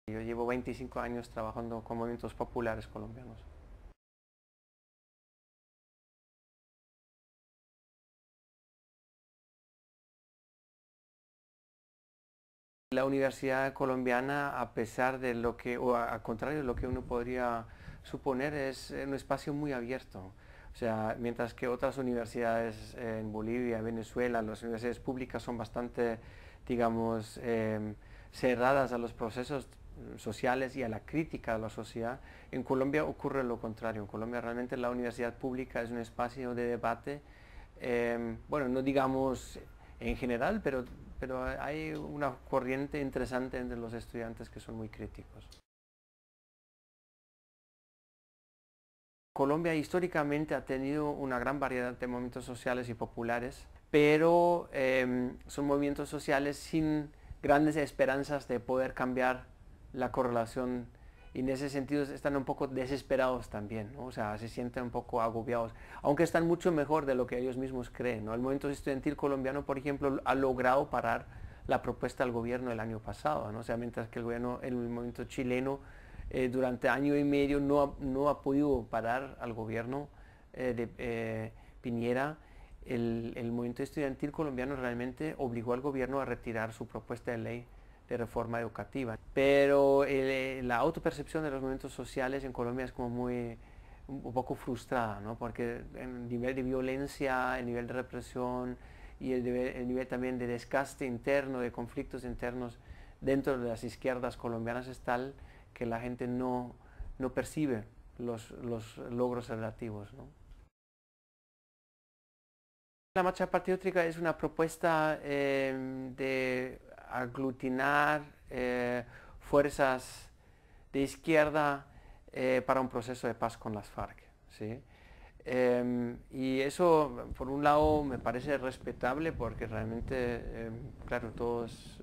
Yo llevo 25 años trabajando con movimientos populares colombianos. La universidad colombiana, a pesar de lo que, o al contrario de lo que uno podría suponer, es un espacio muy abierto. O sea, mientras que otras universidades en Bolivia, Venezuela, las universidades públicas son bastante, digamos, cerradas a los procesos sociales y a la crítica de la sociedad, en Colombia ocurre lo contrario. En Colombia realmente la universidad pública es un espacio de debate, bueno, no digamos en general, pero hay una corriente interesante entre los estudiantes que son muy críticos. Colombia históricamente ha tenido una gran variedad de movimientos sociales y populares, pero son movimientos sociales sin grandes esperanzas de poder cambiar la correlación y en ese sentido están un poco desesperados también, ¿no? O sea, se sienten un poco agobiados, aunque están mucho mejor de lo que ellos mismos creen, ¿no? El movimiento estudiantil colombiano, por ejemplo, ha logrado parar la propuesta del gobierno el año pasado, ¿no? O sea, mientras que el gobierno, el movimiento chileno durante año y medio no ha podido parar al gobierno de Piñera. El movimiento estudiantil colombiano realmente obligó al gobierno a retirar su propuesta de ley de reforma educativa. Pero la autopercepción de los movimientos sociales en Colombia es como muy un poco frustrada, ¿no? Porque el nivel de violencia, el nivel de represión y el nivel también de desgaste interno, de conflictos internos dentro de las izquierdas colombianas es tal que la gente no percibe los logros relativos, ¿no? La marcha patriótica es una propuesta de aglutinar fuerzas de izquierda para un proceso de paz con las FARC, ¿sí? Y eso, por un lado, me parece respetable porque realmente, claro, todos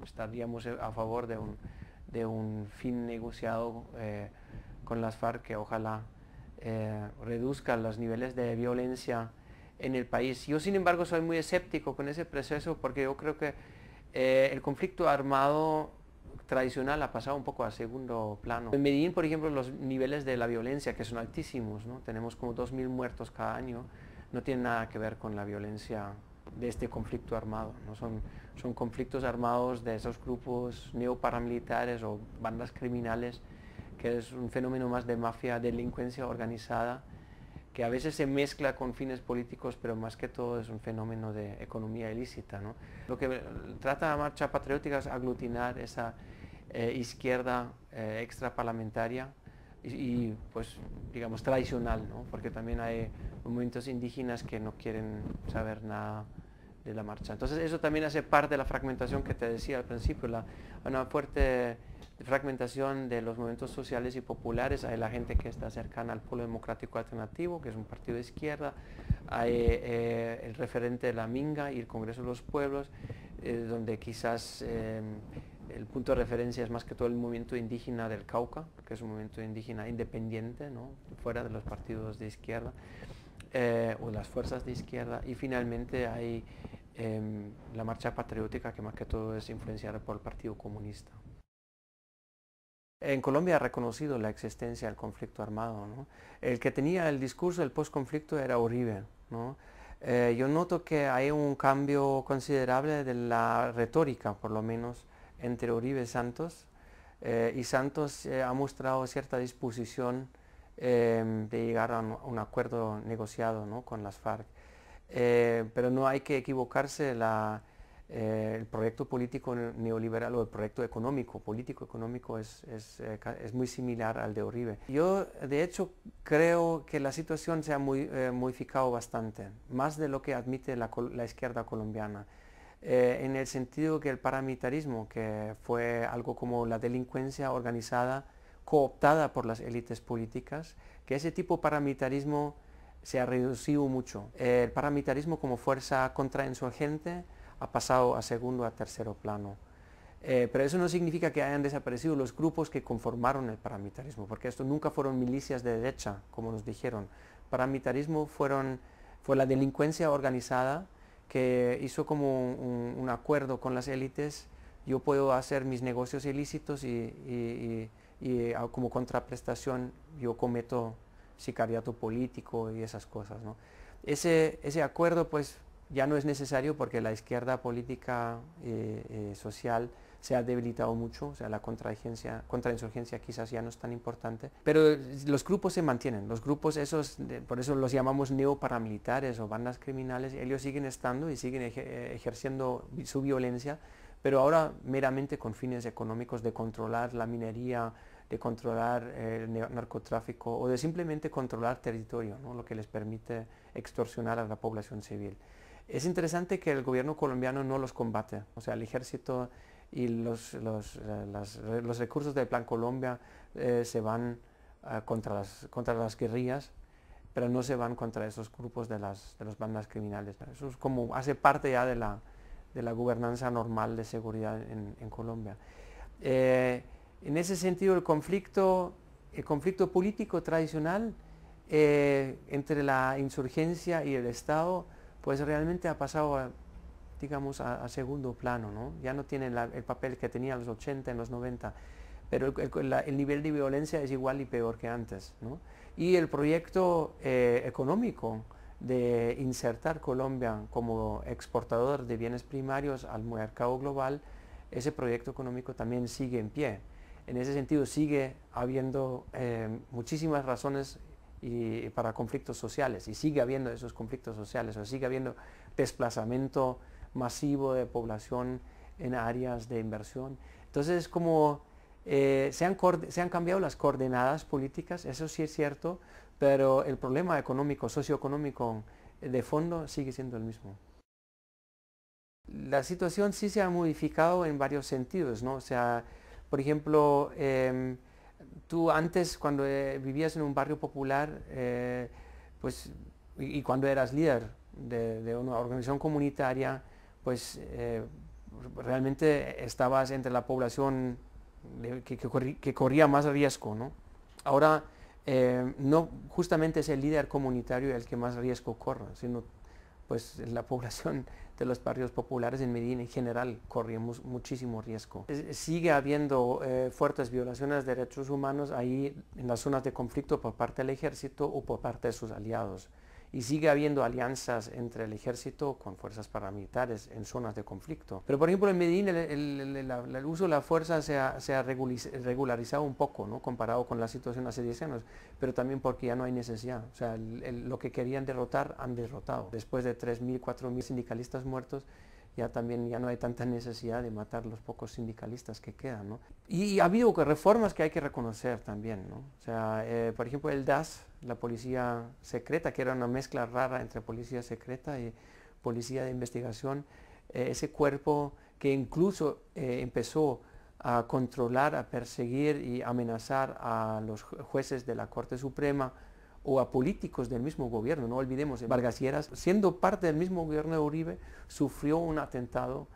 estaríamos a favor de un fin negociado con las FARC que ojalá reduzca los niveles de violencia en el país. Yo, sin embargo, soy muy escéptico con ese proceso porque yo creo que el conflicto armado tradicional ha pasado un poco a segundo plano. En Medellín, por ejemplo, los niveles de la violencia, que son altísimos, ¿no? Tenemos como 2000 muertos cada año, no tienen nada que ver con la violencia de este conflicto armado, ¿no? Son conflictos armados de esos grupos neoparamilitares o bandas criminales, que es un fenómeno más de mafia, delincuencia organizada, que a veces se mezcla con fines políticos, pero más que todo es un fenómeno de economía ilícita, ¿no? Lo que trata la marcha patriótica es aglutinar esa izquierda extraparlamentaria pues digamos tradicional, ¿no? Porque también hay movimientos indígenas que no quieren saber nada de la marcha. Entonces eso también hace parte de la fragmentación que te decía al principio, una fuerte fragmentación de los movimientos sociales y populares. Hay la gente que está cercana al Polo Democrático Alternativo, que es un partido de izquierda, hay el referente de la Minga y el Congreso de los Pueblos, donde quizás el punto de referencia es más que todo el movimiento indígena del Cauca, que es un movimiento indígena independiente, ¿no? Fuera de los partidos de izquierda o las fuerzas de izquierda, y finalmente hay la marcha patriótica, que más que todo es influenciada por el Partido Comunista. En Colombia ha reconocido la existencia del conflicto armado, ¿no? El que tenía el discurso del postconflicto era Uribe, ¿no? Yo noto que hay un cambio considerable de la retórica, por lo menos, entre Uribe y Santos ha mostrado cierta disposición de llegar a un acuerdo negociado, ¿no? Con las FARC. Pero no hay que equivocarse, el proyecto político neoliberal o el proyecto económico, político-económico es muy similar al de Uribe. Yo, de hecho, creo que la situación se ha modificado bastante, más de lo que admite la izquierda colombiana, en el sentido que el paramilitarismo, que fue algo como la delincuencia organizada, cooptada por las élites políticas, que ese tipo de paramilitarismo se ha reducido mucho. El paramilitarismo como fuerza contrainsurgente ha pasado a segundo, a tercero plano. Pero eso no significa que hayan desaparecido los grupos que conformaron el paramilitarismo, porque esto nunca fueron milicias de derecha, como nos dijeron. Paramilitarismo fue la delincuencia organizada que hizo como un acuerdo con las élites. yo puedo hacer mis negocios ilícitos y como contraprestación yo cometo sicariato político y esas cosas, ¿no? Ese acuerdo pues ya no es necesario porque la izquierda política social se ha debilitado mucho, o sea, la contrainsurgencia quizás ya no es tan importante, pero los grupos se mantienen, los grupos esos, por eso los llamamos neoparamilitares o bandas criminales, ellos siguen estando y siguen ejerciendo su violencia, pero ahora meramente con fines económicos de controlar la minería, de controlar el narcotráfico o de simplemente controlar territorio, ¿no? Lo que les permite extorsionar a la población civil. Es interesante que el gobierno colombiano no los combate, o sea, el ejército y los recursos del Plan Colombia se van contra las guerrillas, pero no se van contra esos grupos de las bandas criminales. Eso es como, hace parte ya de la gobernanza normal de seguridad en Colombia. En ese sentido, el conflicto político tradicional entre la insurgencia y el Estado, pues realmente ha pasado digamos, a segundo plano, ¿no? Ya no tiene el papel que tenía en los 80, en los 90, pero el nivel de violencia es igual y peor que antes, ¿no? Y el proyecto económico de insertar Colombia como exportador de bienes primarios al mercado global, ese proyecto económico también sigue en pie. En ese sentido sigue habiendo muchísimas razones para conflictos sociales, y sigue habiendo esos conflictos sociales, o sigue habiendo desplazamiento masivo de población en áreas de inversión. Entonces, como se han cambiado las coordenadas políticas, eso sí es cierto, pero el problema económico, socioeconómico de fondo sigue siendo el mismo. La situación sí se ha modificado en varios sentidos, ¿no? O sea, por ejemplo, tú antes cuando vivías en un barrio popular, pues, y cuando eras líder de una organización comunitaria, pues realmente estabas entre la población que corría más riesgo, ¿no? Ahora no justamente es el líder comunitario el que más riesgo corre, sino pues la población de los barrios populares en Medellín en general corríamos muchísimo riesgo. Sigue habiendo fuertes violaciones de derechos humanos ahí en las zonas de conflicto por parte del ejército o por parte de sus aliados. Y sigue habiendo alianzas entre el ejército con fuerzas paramilitares en zonas de conflicto. Pero por ejemplo en Medellín el uso de la fuerza se ha regularizado un poco, ¿no? Comparado con la situación hace 10 años, pero también porque ya no hay necesidad. O sea, lo que querían derrotar han derrotado. Después de 3.000, 4.000 sindicalistas muertos, ya no hay tanta necesidad de matar los pocos sindicalistas que quedan, ¿no? Y ha habido reformas que hay que reconocer también, ¿no? O sea, por ejemplo el DAS, la policía secreta, que era una mezcla rara entre policía secreta y policía de investigación, ese cuerpo que incluso empezó a controlar, a perseguir y amenazar a los jueces de la Corte Suprema o a políticos del mismo gobierno. No olvidemos, Vargas Lleras, siendo parte del mismo gobierno de Uribe, sufrió un atentado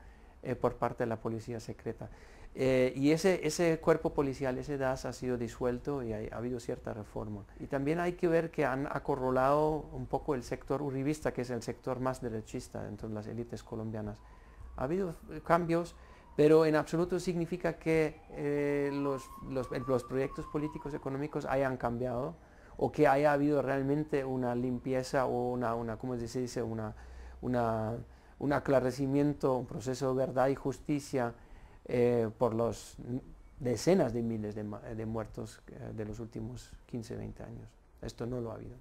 por parte de la policía secreta. Y ese cuerpo policial, ese DAS, ha sido disuelto y ha habido cierta reforma. Y también hay que ver que han acorralado un poco el sector uribista, que es el sector más derechista dentro de las élites colombianas. Ha habido cambios, pero en absoluto significa que los proyectos políticos económicos hayan cambiado o que haya habido realmente una limpieza o ¿cómo se dice? Un aclarecimiento, un proceso de verdad y justicia por los decenas de miles de muertos de los últimos 15, 20 años. Esto no lo ha habido.